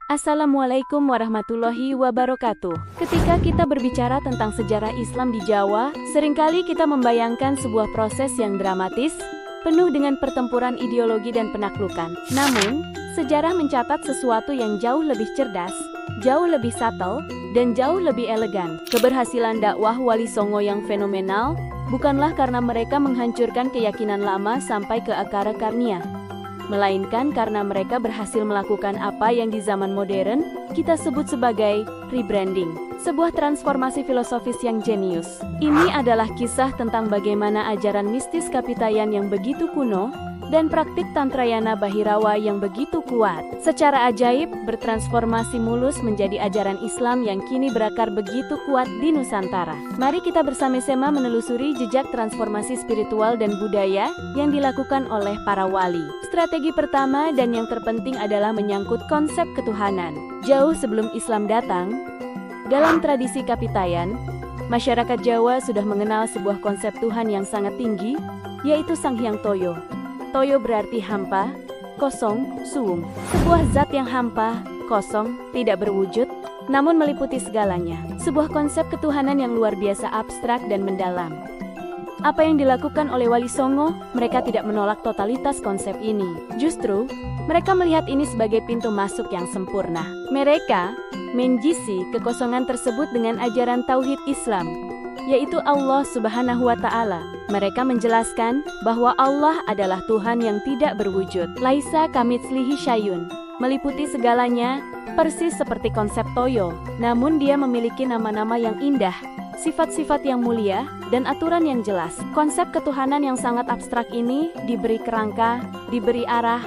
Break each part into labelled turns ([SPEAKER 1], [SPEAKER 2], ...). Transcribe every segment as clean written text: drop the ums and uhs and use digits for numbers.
[SPEAKER 1] Assalamualaikum warahmatullahi wabarakatuh. Ketika kita berbicara tentang sejarah Islam di Jawa, seringkali kita membayangkan sebuah proses yang dramatis, penuh dengan pertempuran ideologi dan penaklukan. Namun, sejarah mencatat sesuatu yang jauh lebih cerdas, jauh lebih subtle, dan jauh lebih elegan. Keberhasilan dakwah Wali Songo yang fenomenal bukanlah karena mereka menghancurkan keyakinan lama sampai ke akar-akarnya, melainkan karena mereka berhasil melakukan apa yang di zaman modern kita sebut sebagai rebranding, sebuah transformasi filosofis yang jenius. Ini adalah kisah tentang bagaimana ajaran mistis Kapitayan yang begitu kuno dan praktik Tantrayana Bahirawa yang begitu kuat, secara ajaib bertransformasi mulus menjadi ajaran Islam yang kini berakar begitu kuat di Nusantara. Mari kita bersama-sama menelusuri jejak transformasi spiritual dan budaya yang dilakukan oleh para wali. Strategi pertama dan yang terpenting adalah menyangkut konsep ketuhanan. Jauh sebelum Islam datang, dalam tradisi Kapitayan, masyarakat Jawa sudah mengenal sebuah konsep Tuhan yang sangat tinggi, yaitu Sang Hyang Toyo. Toyo berarti hampa, kosong, suwung. Sebuah zat yang hampa, kosong, tidak berwujud, namun meliputi segalanya. Sebuah konsep ketuhanan yang luar biasa abstrak dan mendalam. Apa yang dilakukan oleh Wali Songo, mereka tidak menolak totalitas konsep ini. Justru, mereka melihat ini sebagai pintu masuk yang sempurna. Mereka menjisi kekosongan tersebut dengan ajaran Tauhid Islam, yaitu Allah Subhanahu wa Ta'ala. Mereka menjelaskan bahwa Allah adalah Tuhan yang tidak berwujud. Laisa kamitslihi syai'un, meliputi segalanya, persis seperti konsep Toyo. Namun dia memiliki nama-nama yang indah, sifat-sifat yang mulia, dan aturan yang jelas. Konsep ketuhanan yang sangat abstrak ini diberi kerangka, diberi arah,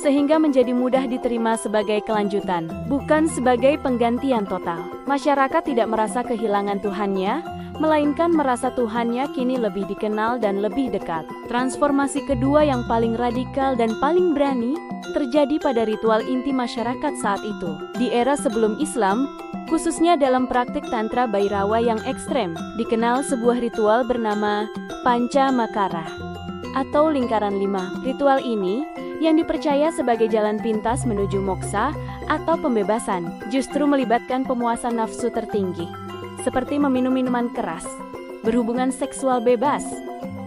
[SPEAKER 1] sehingga menjadi mudah diterima sebagai kelanjutan, bukan sebagai penggantian total. Masyarakat tidak merasa kehilangan Tuhannya, melainkan merasa Tuhannya kini lebih dikenal dan lebih dekat. Transformasi kedua yang paling radikal dan paling berani terjadi pada ritual inti masyarakat saat itu. Di era sebelum Islam, khususnya dalam praktik Tantra Bhairawa yang ekstrem, dikenal sebuah ritual bernama Panca Makara atau lingkaran 5. Ritual ini yang dipercaya sebagai jalan pintas menuju moksa atau pembebasan, justru melibatkan pemuasan nafsu tertinggi, seperti meminum minuman keras, berhubungan seksual bebas,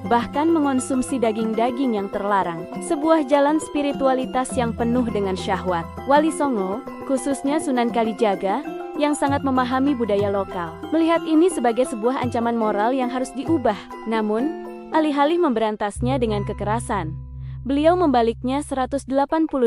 [SPEAKER 1] bahkan mengonsumsi daging-daging yang terlarang. Sebuah jalan spiritualitas yang penuh dengan syahwat. Wali Songo, khususnya Sunan Kalijaga, yang sangat memahami budaya lokal, melihat ini sebagai sebuah ancaman moral yang harus diubah. Namun, alih-alih memberantasnya dengan kekerasan, beliau membaliknya 180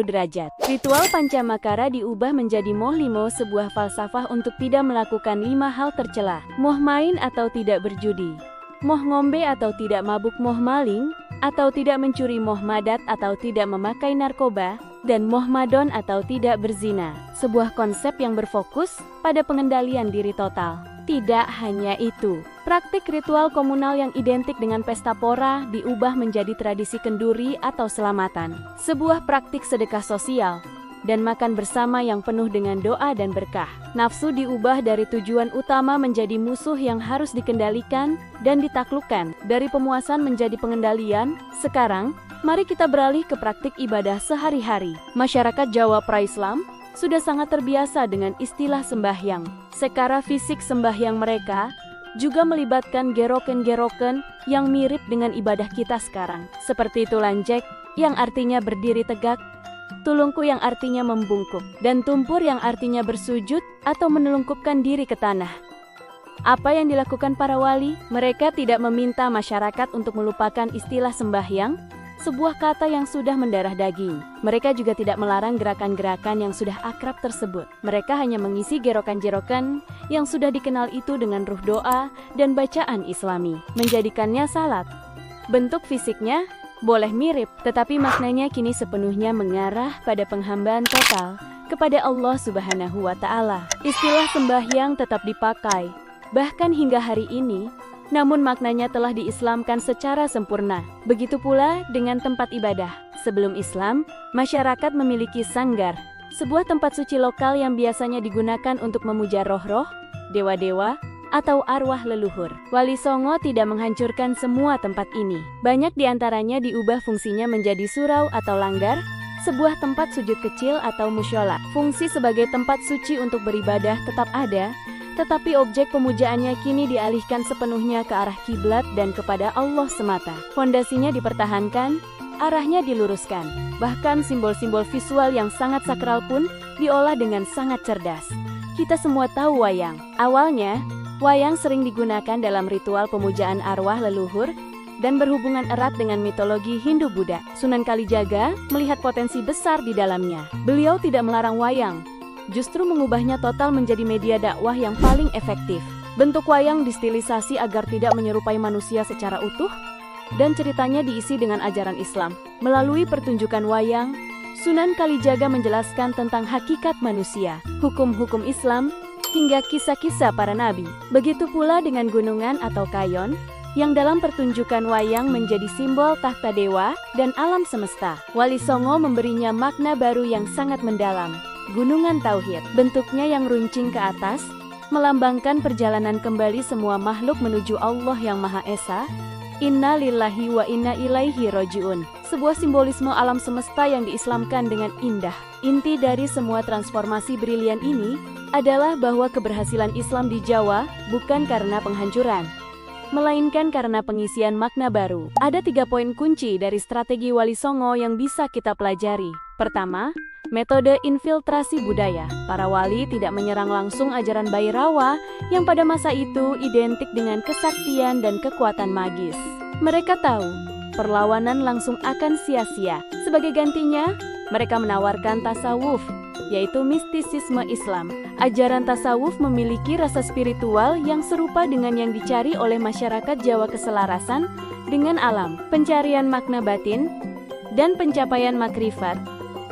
[SPEAKER 1] derajat. Ritual Pancamakara diubah menjadi moh limo, sebuah falsafah untuk tidak melakukan 5 hal tercela. Moh main atau tidak berjudi, moh ngombe atau tidak mabuk, moh maling atau tidak mencuri, moh madat atau tidak memakai narkoba, dan moh madon atau tidak berzina. Sebuah konsep yang berfokus pada pengendalian diri total. Tidak hanya itu, praktik ritual komunal yang identik dengan pesta pora diubah menjadi tradisi kenduri atau selamatan, sebuah praktik sedekah sosial, dan makan bersama yang penuh dengan doa dan berkah. Nafsu diubah dari tujuan utama menjadi musuh yang harus dikendalikan dan ditaklukkan. Dari pemuasan menjadi pengendalian. Sekarang, mari kita beralih ke praktik ibadah sehari-hari. Masyarakat Jawa pra-Islam sudah sangat terbiasa dengan istilah sembahyang. Secara fisik sembahyang mereka juga melibatkan geroken-geroken yang mirip dengan ibadah kita sekarang, seperti tulanjek yang artinya berdiri tegak, tulungku yang artinya membungkuk, dan tumpur yang artinya bersujud atau menelungkupkan diri ke tanah. Apa yang dilakukan para wali? Mereka tidak meminta masyarakat untuk melupakan istilah sembahyang, sebuah kata yang sudah mendarah daging. Mereka juga tidak melarang gerakan-gerakan yang sudah akrab tersebut. Mereka hanya mengisi gerokan-gerokan yang sudah dikenal itu dengan ruh doa dan bacaan Islami, menjadikannya salat. Bentuk fisiknya boleh mirip, tetapi maknanya kini sepenuhnya mengarah pada penghambaan total kepada Allah Subhanahu wa Ta'ala. Istilah sembahyang tetap dipakai, bahkan hingga hari ini, namun maknanya telah diislamkan secara sempurna. Begitu pula dengan tempat ibadah. Sebelum Islam, masyarakat memiliki sanggar, sebuah tempat suci lokal yang biasanya digunakan untuk memuja roh-roh, dewa-dewa, atau arwah leluhur. Wali Songo tidak menghancurkan semua tempat ini. Banyak diantaranya diubah fungsinya menjadi surau atau langgar, sebuah tempat sujud kecil atau mushola. Fungsi sebagai tempat suci untuk beribadah tetap ada, tetapi objek pemujaannya kini dialihkan sepenuhnya ke arah kiblat dan kepada Allah semata. Fondasinya dipertahankan, arahnya diluruskan. Bahkan simbol-simbol visual yang sangat sakral pun diolah dengan sangat cerdas. Kita semua tahu wayang. Awalnya, wayang sering digunakan dalam ritual pemujaan arwah leluhur dan berhubungan erat dengan mitologi Hindu-Buddha. Sunan Kalijaga melihat potensi besar di dalamnya. Beliau tidak melarang wayang, justru mengubahnya total menjadi media dakwah yang paling efektif. Bentuk wayang distilisasi agar tidak menyerupai manusia secara utuh, dan ceritanya diisi dengan ajaran Islam. Melalui pertunjukan wayang, Sunan Kalijaga menjelaskan tentang hakikat manusia, hukum-hukum Islam, hingga kisah-kisah para nabi. Begitu pula dengan gunungan atau kayon, yang dalam pertunjukan wayang menjadi simbol tahta dewa dan alam semesta. Wali Songo memberinya makna baru yang sangat mendalam. Gunungan Tauhid, bentuknya yang runcing ke atas, melambangkan perjalanan kembali semua makhluk menuju Allah yang Maha Esa. Inna lillahi wa inna ilaihi roji'un. Sebuah simbolisme alam semesta yang diislamkan dengan indah. Inti dari semua transformasi brilian ini adalah bahwa keberhasilan Islam di Jawa bukan karena penghancuran, melainkan karena pengisian makna baru. Ada 3 poin kunci dari strategi Wali Songo yang bisa kita pelajari. Pertama, metode infiltrasi budaya. Para wali tidak menyerang langsung ajaran Bhairawa yang pada masa itu identik dengan kesaktian dan kekuatan magis. Mereka tahu perlawanan langsung akan sia-sia. Sebagai gantinya, mereka menawarkan tasawuf, yaitu mistisisme Islam. Ajaran tasawuf memiliki rasa spiritual yang serupa dengan yang dicari oleh masyarakat Jawa, keselarasan dengan alam, pencarian makna batin, dan pencapaian makrifat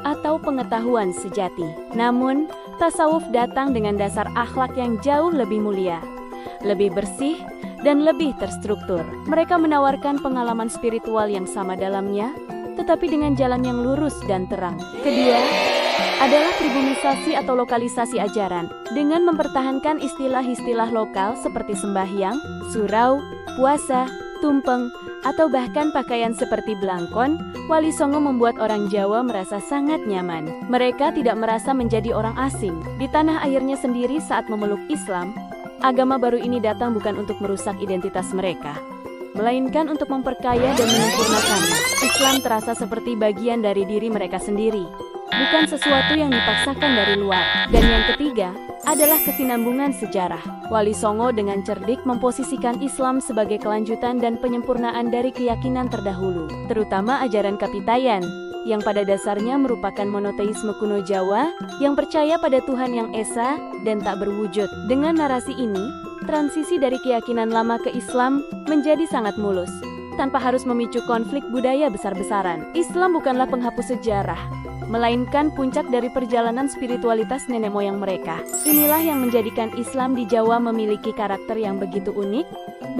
[SPEAKER 1] atau pengetahuan sejati. Namun, tasawuf datang dengan dasar akhlak yang jauh lebih mulia, lebih bersih, dan lebih terstruktur. Mereka menawarkan pengalaman spiritual yang sama dalamnya, tetapi dengan jalan yang lurus dan terang. Kedua, adalah pribumisasi atau lokalisasi ajaran. Dengan mempertahankan istilah-istilah lokal seperti sembahyang, surau, puasa, tumpeng, atau bahkan pakaian seperti blangkon, Wali Songo membuat orang Jawa merasa sangat nyaman. Mereka tidak merasa menjadi orang asing di tanah airnya sendiri saat memeluk Islam. Agama baru ini datang bukan untuk merusak identitas mereka, melainkan untuk memperkaya dan menyempurnakannya. Islam terasa seperti bagian dari diri mereka sendiri, bukan sesuatu yang dipaksakan dari luar. Dan yang ketiga adalah kesinambungan sejarah. Wali Songo dengan cerdik memposisikan Islam sebagai kelanjutan dan penyempurnaan dari keyakinan terdahulu, terutama ajaran Kapitayan, yang pada dasarnya merupakan monoteisme kuno Jawa, yang percaya pada Tuhan yang Esa dan tak berwujud. Dengan narasi ini, transisi dari keyakinan lama ke Islam menjadi sangat mulus, tanpa harus memicu konflik budaya besar-besaran. Islam bukanlah penghapus sejarah, melainkan puncak dari perjalanan spiritualitas nenek moyang mereka. Inilah yang menjadikan Islam di Jawa memiliki karakter yang begitu unik,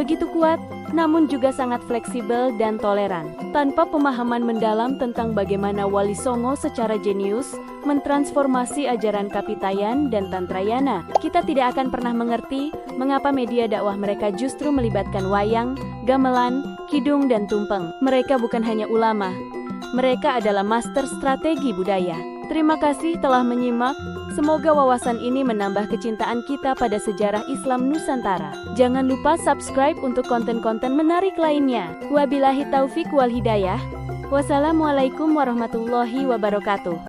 [SPEAKER 1] begitu kuat, namun juga sangat fleksibel dan toleran. Tanpa pemahaman mendalam tentang bagaimana Wali Songo secara jenius mentransformasi ajaran Kapitayan dan Tantrayana, kita tidak akan pernah mengerti mengapa media dakwah mereka justru melibatkan wayang, gamelan, kidung, dan tumpeng. Mereka bukan hanya ulama, mereka adalah master strategi budaya. Terima kasih telah menyimak. Semoga wawasan ini menambah kecintaan kita pada sejarah Islam Nusantara. Jangan lupa subscribe untuk konten-konten menarik lainnya. Wabillahi taufik wal hidayah. Wassalamualaikum warahmatullahi wabarakatuh.